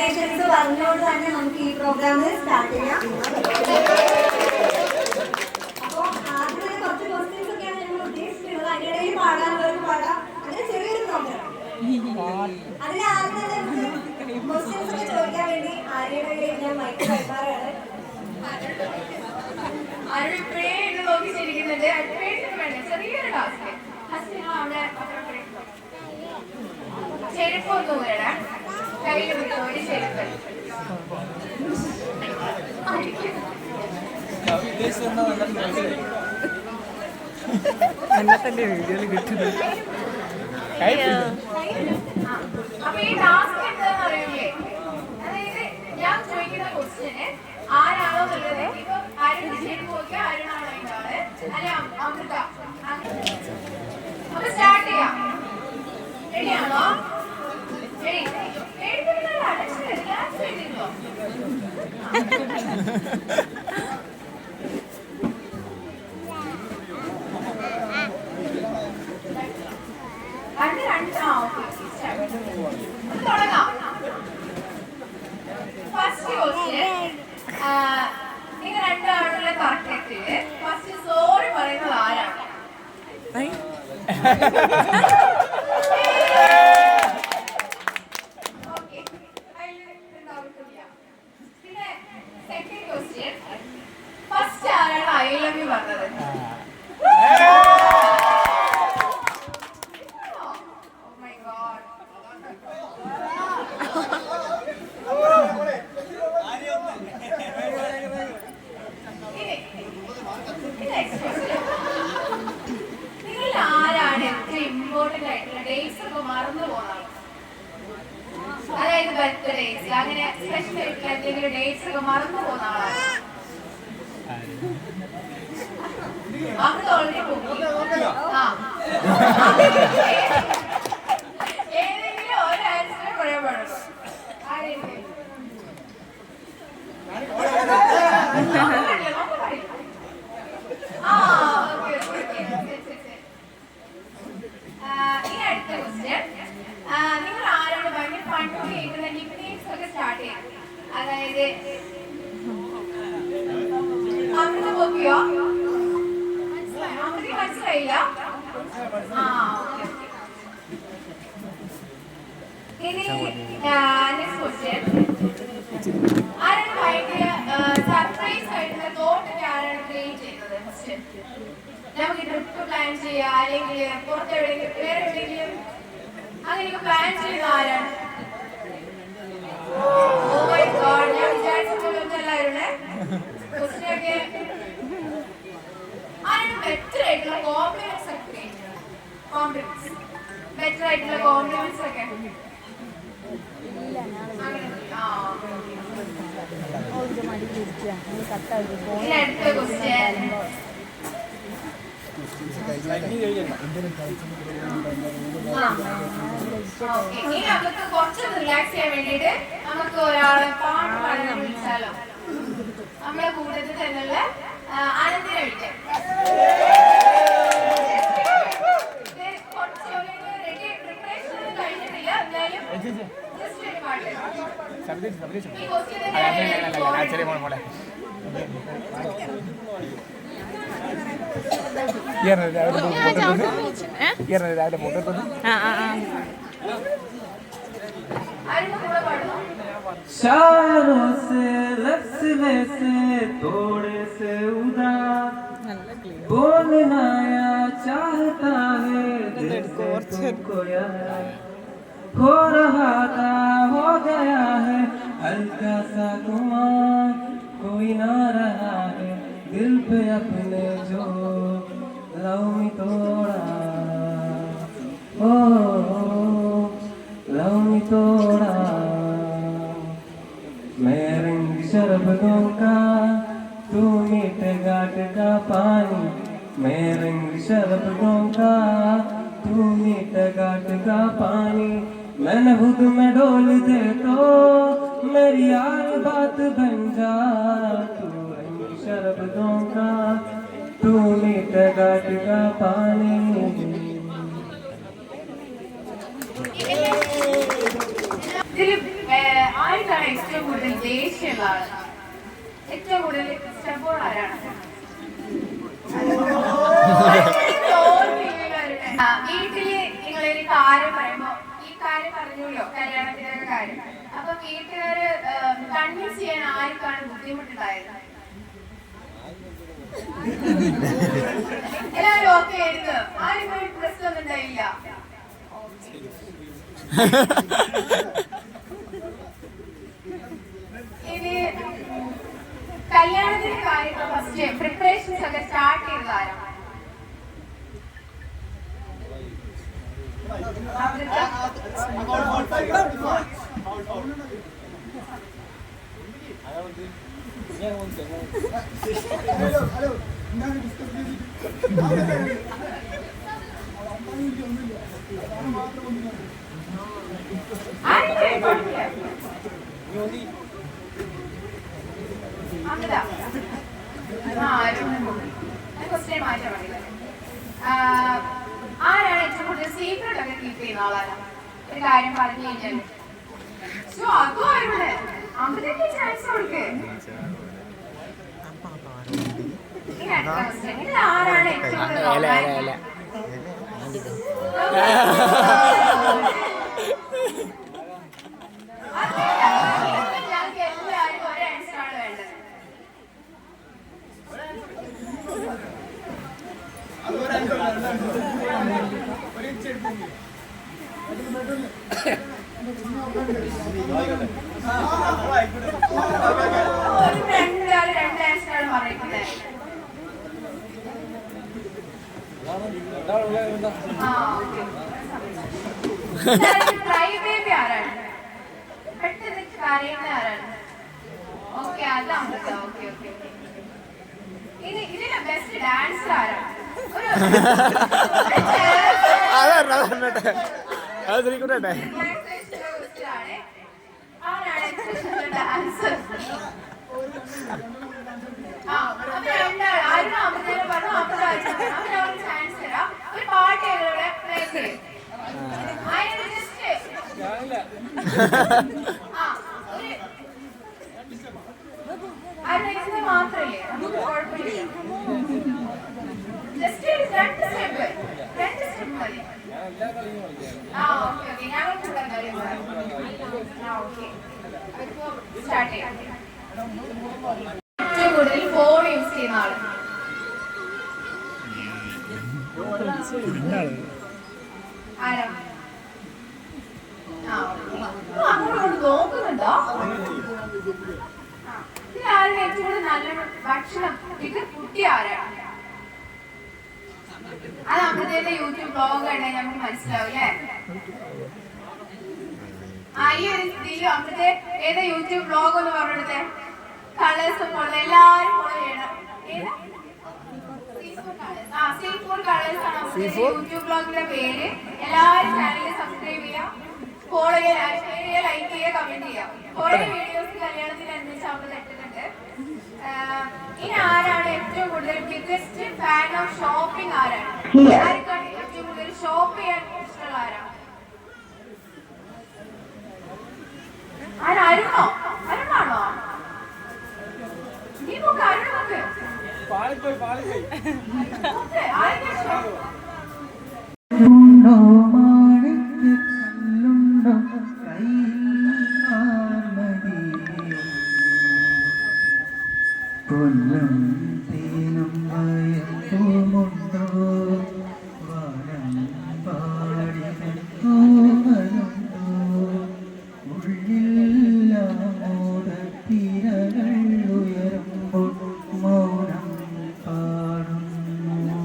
Congratulations പറഞ്ഞുകൊണ്ട് തന്നെ നമുക്ക് ഈ പ്രോഗ്രാം സ്റ്റാർട്ട് ചെയ്യാം. അപ്പോൾ ആദ്യം കുറച്ച് ക്വസ്റ്റ്യൻസ് ഒക്കെയാണ് ഞങ്ങൾ ഉദ്ദേശിച്ചിട്ടുള്ളത്. അതിനിടയിൽ പാടാനുള്ളവർക്ക് പാടാം. അങ്ങനെ ചെറിയൊരു പ്രോഗ്രാം. അതിൽ ആദ്യം തന്നെ നമുക്ക് ക്വസ്റ്റ്യൻസ് ഒക്കെ ചോദിക്കാൻ വേണ്ടി ആര്യയുടെ ഞാൻ മൈക്ക് കൈമാറാണ്. നോക്കിച്ചിരിക്കുന്നുണ്ട്. ചെറിയൊരു ടാസ്ക്. അവിടെ ചെരുപ്പൊന്നും വേണം. കയ്യിൽ വിട്ടു ഒരു ചെരുപ്പ്. എന്നെ തന്നെ വീഡിയോയിൽ കിട്ടുന്നത്. അപ്പൊ ഈ ടാസ്ക് എന്താന്ന് അറിയില്ലേ? അതായത് ഞാൻ ചോദിക്കുന്ന ക്വസ്റ്റ്യന് ആരാണോ എന്നുള്ളത് ഇപ്പൊ അരുൺ ചെരുപ്പ് നോക്കിയാൽ അരുണാണോ ഇതാണ് അല്ലെ അമൃത. അപ്പൊ സ്റ്റാർട്ട് ചെയ്യാം. റെഡിയാണോ? തുടങ്ങാം. ഫസ്റ്റ് ക്വസ്റ്റ്യൻ, നിങ്ങൾ രണ്ടാളുടെ തർക്കത്തില് ഫസ്റ്റ് സോറി പറയുന്നത് ആരാണ്? പിന്നെ സെക്കൻഡ് ക്വസ്റ്റ്യൻ, ഫസ്റ്റ് ആരാണ് ഐ ലവ് യു പറഞ്ഞത്? നിങ്ങൾ ആരാണ് ഏറ്റവും ഇമ്പോർട്ടന്റ് ആയിട്ടുള്ള ഡേറ്റ്സ് ഒക്കെ മറന്നു പോകുന്നത്? അതായത് ബർത്ത്ഡേസ് അങ്ങനെ സ്പെഷ്യൽ ആയിട്ടുള്ള എന്തെങ്കിലും ഡേറ്റ്സ് ഒക്കെ മറന്നു പോകുന്ന ആളാണ്? അത് ഓൾറെഡി പോയി. ഏതെങ്കിലും ഒരു ആൻസർ പറയാൻ പാടുള്ളൂ. ആരെങ്കിലും ഇനി അടുത്ത ക്വസ്റ്റ്യൻ, നിങ്ങൾ ആരോട് ഭയങ്കര പണ്ട് കേൾക്കുന്ന നിക്നെയിംസ് ഒക്കെ സ്റ്റാർട്ട് ചെയ്യാം. അതായത് അമൃത പോക്കിയോ? അമൃത മനസ്സിലായില്ല? ഇനി നെക്സ്റ്റ് ക്വസ്റ്റ്യൻ, ആരാണ് ഭയങ്കര സർപ്രൈസ് ആയിട്ടുള്ള തോട്ടൊക്കെ ആരാണ് ക്രിയേറ്റ് ചെയ്യുന്നത്? ഫസ്റ്റ് നമുക്ക് ട്രിപ്പ് പ്ലാൻ ചെയ്യാം, അല്ലെങ്കിൽ പുറത്തെവിടെയെങ്കിലും വേറെ എവിടെയെങ്കിലും അങ്ങനെയൊക്കെ പ്ലാൻ ചെയ്യുന്ന ആരാണ്? ഓ മൈ ഗോഡ്, ഞാൻ വിചാരിച്ച പോലെ ഒന്നല്ലായിരുന്നേ. ക്വസ്റ്റ്യനൊക്കെ ആരാണ് ബെറ്റർ ആയിട്ടുള്ള കോംപ്ലിമെന്റ്സ് ഒക്കെ ക്രിയേറ്റ് ചെയ്യുന്നത്? കോംപ്ലിമെന്റ്സ്, ബെറ്റർ ആയിട്ടുള്ള കോംപ്ലിമെന്റ്സ് ഒക്കെ അടുത്ത ക്വസ്റ്റ്യൻ, ഇനി നമുക്ക് കുറച്ചൊന്ന് റിലാക്സ് ചെയ്യാൻ വേണ്ടിയിട്ട് നമുക്ക് ഒരാളെ പാട്ട് പാടാൻ വിളിച്ചാലോ? നമ്മളെ കൂട്ടത്തിൽ തന്നെയുള്ള ആനന്ദിനെ വിളിക്കാം. കുറച്ച് റെഡി പ്രിപ്പറേഷൻ ഒന്നും കഴിഞ്ഞിട്ടില്ല, എന്തായാലും ജസ്റ്റ് ഒരു പാട്ട്. ഈ ക്വസ്റ്റ്യൻ शायरों से लफ्ज़े से थोड़े से उदास बोलना या चाहता है दिल से तुमको यार हो रहा था हो गया है हल्का सा गुमान कोई ना रहा है दिल पे अपने जो लव में तोड़ा ओ लव में तोड़ा मैं रंग शरबतों का तू मीठे घाट का पानी मैं रंग शरबतों का तू मीठे घाट का पानी मैंने खुद में डोल दे तो मेरी यार बात बन जा तू रंग शरबतों का तू मीठे घाट का पानी ഇതിൽ ആയിട്ടാണ് ഏറ്റവും കൂടുതൽ ദേഷ്യമുള്ള ആള്? ഏറ്റവും കൂടുതൽ ഇഷ്ടപ്പോൾ ആരാണ്? വീട്ടില് നിങ്ങളൊരു കാര്യം പറയുമ്പോ ഈ കാര്യം പറഞ്ഞല്ലോ, കല്യാണത്തിന്റെ കാര്യം, അപ്പൊ വീട്ടുകാര് കൺവിൻസ് ചെയ്യാൻ ആർക്കാണ് ബുദ്ധിമുട്ടുണ്ടായത്? എല്ലാവരും ഓക്കെ ആയിരുന്നു, ആരും ഒരു പ്രശ്നമൊന്നും ഉണ്ടായില്ല. ഇനി കല്യാണത്തിന്റെ കാര്യം ഫസ്റ്റ് പ്രിപ്പറേഷൻസ് ഒക്കെ സ്റ്റാർട്ട് ചെയ്തത് ആരാണ്? ആരാണ് ഏറ്റവും കൂടുതൽ സീക്രട്ട് ഒക്കെ കീപ്പ് ചെയ്യുന്ന ആളാണ്? ഒരു കാര്യം പറഞ്ഞു കഴിഞ്ഞാൽ അതും ആരുടെ അമ്പതേക്ക് ചാൻസ് കൊടുക്ക്. ആരാണ് ഏറ്റവും കൂടുതൽ ഞങ്ങൾക്ക് എല്ലാവരും ഒരു ആൻസറാണ് വേണ്ടത്. രണ്ട് ആൻസറാണ് പറയുന്നത്. ക്രൈബേബി ആരാണ്? പെട്ടെന്ന് കരയുന്ന ആരാണ്? ഓക്കെ, അതാണ്. Okay okay. ഇനി ഇതിന്റെ ബെസ്റ്റ് ഡാൻസർ ആരാണ്? ഒരു പാട്ട് മാത്രല്ലേ, നമുക്ക് കുഴപ്പമില്ല. ജസ്റ്റ് രണ്ട് സ്റ്റെപ്പ് മതി. ഓക്കെ ഓക്കെ, ഞങ്ങൾ സ്റ്റാർട്ട് ചെയ്യാം. ഏറ്റവും കൂടുതൽ ഫോൺ യൂസ് ചെയ്യുന്ന ആള് ആരാ? അങ്ങോട്ട് നോക്കുന്നുണ്ടോ? ആരുടെ ഏറ്റവും കൂടുതൽ നല്ലൊരു ഭക്ഷണം ഇത് കുട്ടി ആരാണ്? അത് അമ്പത്തേന്റെ യൂട്യൂബ് ബ്ലോഗ് കണ്ടാൽ നമുക്ക് മനസ്സിലാവും അല്ലേ? ഈ ഒരു സ്ഥിതിയിൽ അമ്പത്തെ ഏതാ യൂട്യൂബ് ബ്ലോഗ് എന്ന് പറഞ്ഞെടുത്തേ? കളേഴ്സ് പോലെ എല്ലാരും ഫോളോ ചെയ്യണം. സീഫുഡ് കളേഴ്സ് ആണ് യൂട്യൂബ് ബ്ലോഗിന്റെ പേര്. എല്ലാവരും ചാനലിൽ സബ്സ്ക്രൈബ് ചെയ്യാം, ഫോളോ ചെയ്യുക, ഷെയർ ചെയ്യുക, ലൈക്ക് ചെയ്യുക, കമന്റ് ചെയ്യാം. കുറെ വീഡിയോസ് കല്യാണത്തിന് അനുസരിച്ച് അവിടെ ഇട്ടിട്ടുണ്ട്. ഇനി ആരാണ് ഏറ്റവും കൂടുതൽ ബിഗ്ഗസ്റ്റ് ഫാൻ ഓഫ് ഷോപ്പിംഗ്? ആരാണ്? ആർക്കാണ് ഏറ്റവും കൂടുതൽ ഷോപ്പ് ചെയ്യാൻ ഇഷ്ടമുള്ള ആരാണ്? അരുണോ? അരുണാണോ? നീ നോക്ക്, അരുൺ നോക്ക്. പൊന്നും തേനും വയറ്റുമുണ്ടോ വനം പാടിനുണ്ടോ ഉള്ളില്ലാമോദത്തിരകൾ ഉയരുമ്പോൾ മൗനം പാടുന്നു.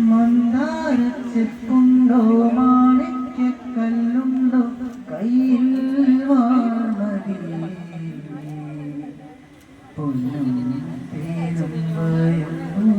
മന്ദാരച്ചെപ്പുണ്ടോ മാണിക്യക്കല്ലുണ്ടോ കയ്യിൽ വാമതി പൊന്നും തേനും വയറ്റും